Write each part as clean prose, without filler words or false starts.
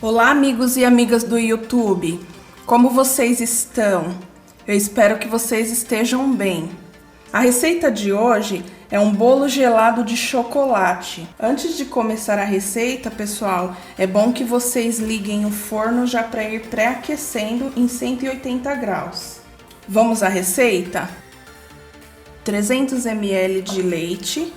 Olá, amigos e amigas do YouTube, como vocês estão? Eu espero que vocês estejam bem. A receita de hoje é um bolo gelado de chocolate. Antes de começar a receita, pessoal, é bom que vocês liguem o forno já para ir pré-aquecendo em 180 graus. Vamos à receita? 300 ml de leite,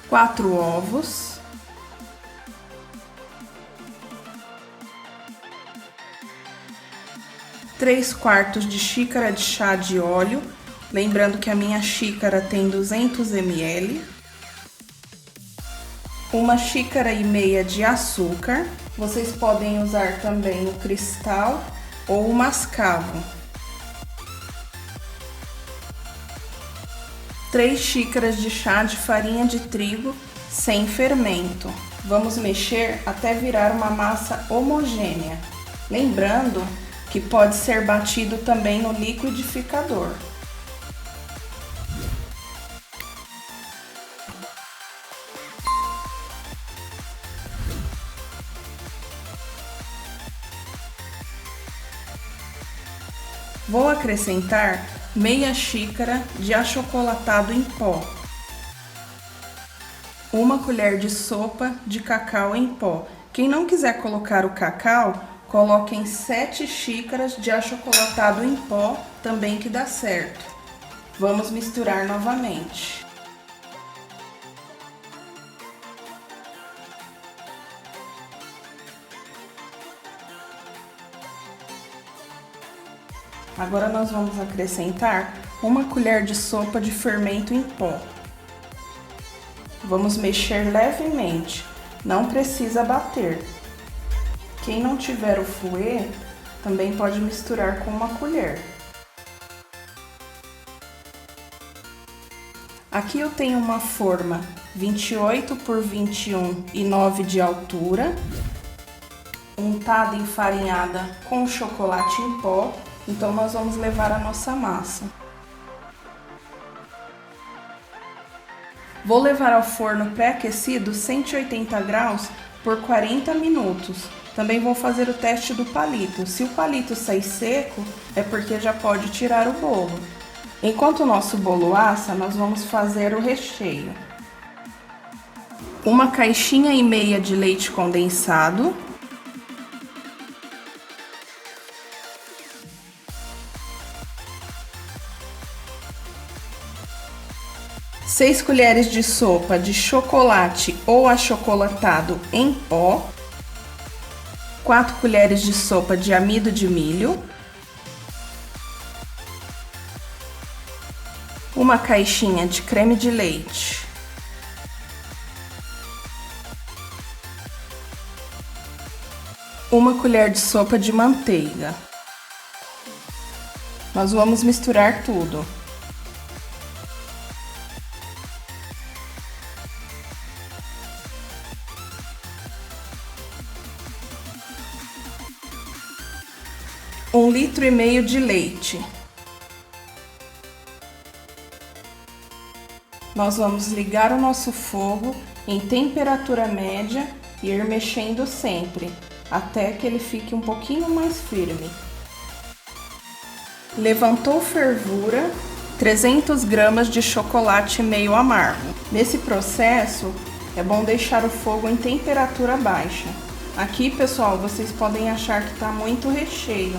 4 ovos, 3/4 de xícara de chá de óleo, lembrando que a minha xícara tem 200 ml, 1,5 xícaras de açúcar, vocês podem usar também o cristal ou o mascavo, 3 xícaras de chá de farinha de trigo sem fermento. Vamos mexer até virar uma massa homogênea. Lembrando que pode ser batido também no liquidificador. Vou acrescentar meia xícara de achocolatado em pó, 1 colher de sopa de cacau em pó. Quem não quiser colocar o cacau, coloquem 7 xícaras de achocolatado em pó, também que dá certo. Vamos misturar novamente. Agora nós vamos acrescentar 1 colher de sopa de fermento em pó. Vamos mexer levemente, não precisa bater. Quem não tiver o fouet, também pode misturar com 1 colher. Aqui eu tenho uma forma 28 por 21,9 de altura, untada e enfarinhada com chocolate em pó. Então, nós vamos levar a nossa massa. Vou levar ao forno pré-aquecido 180 graus por 40 minutos. Também vou fazer o teste do palito. Se o palito sair seco, é porque já pode tirar o bolo. Enquanto o nosso bolo assa, nós vamos fazer o recheio. 1,5 caixinha de leite condensado, 6 colheres de sopa de chocolate ou achocolatado em pó, 4 colheres de sopa de amido de milho, 1 caixinha de creme de leite, 1 colher de sopa de manteiga. Nós vamos misturar tudo. Um 1,5 litro de leite. Nós vamos ligar o nosso fogo em temperatura média e ir mexendo sempre, até que ele fique um pouquinho mais firme. Levantou fervura, 300 gramas de chocolate meio amargo. Nesse processo, é bom deixar o fogo em temperatura baixa. Aqui, pessoal, vocês podem achar que está muito recheio,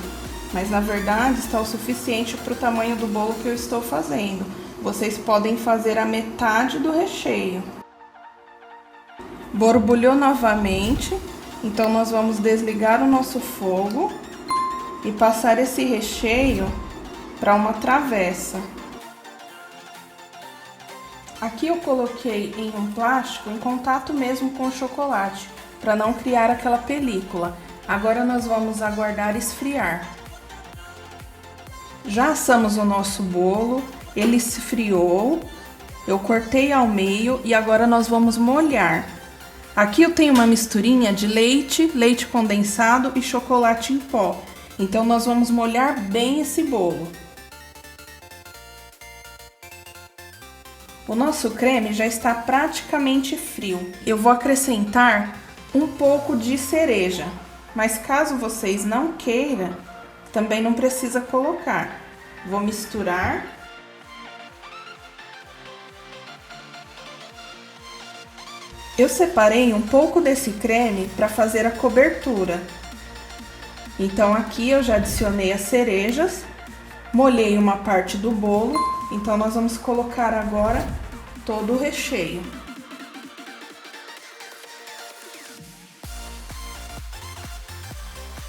mas na verdade está o suficiente para o tamanho do bolo que eu estou fazendo. Vocês podem fazer a metade do recheio. Borbulhou novamente, então nós vamos desligar o nosso fogo e passar esse recheio para uma travessa. Aqui eu coloquei em um plástico em contato mesmo com o chocolate, para não criar aquela película. Agora nós vamos aguardar esfriar. Já assamos o nosso bolo, ele esfriou, eu cortei ao meio e agora nós vamos molhar. Aqui eu tenho uma misturinha de leite, leite condensado e chocolate em pó. Então nós vamos molhar bem esse bolo. O nosso creme já está praticamente frio. Eu vou acrescentar um pouco de cereja, mas caso vocês não queiram, também não precisa colocar. Vou misturar. Eu separei um pouco desse creme para fazer a cobertura. Então aqui eu já adicionei as cerejas, molhei uma parte do bolo, então nós vamos colocar agora todo o recheio.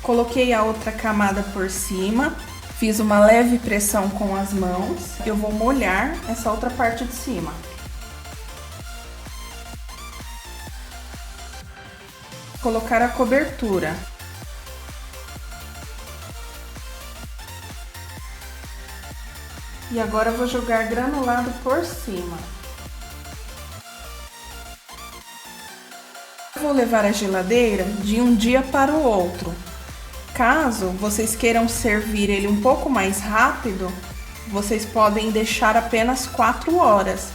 Coloquei a outra camada por cima, fiz uma leve pressão com as mãos. Eu vou molhar essa outra parte de cima. Colocar a cobertura. E agora eu vou jogar granulado por cima. Eu vou levar à geladeira de um dia para o outro. Caso vocês queiram servir ele um pouco mais rápido, vocês podem deixar apenas 4 horas.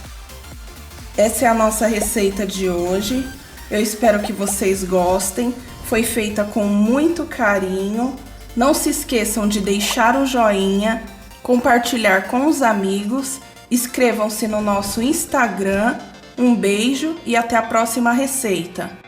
Essa é a nossa receita de hoje. Eu espero que vocês gostem. Foi feita com muito carinho. Não se esqueçam de deixar o joinha, compartilhar com os amigos, inscrevam-se no nosso Instagram. Um beijo e até a próxima receita!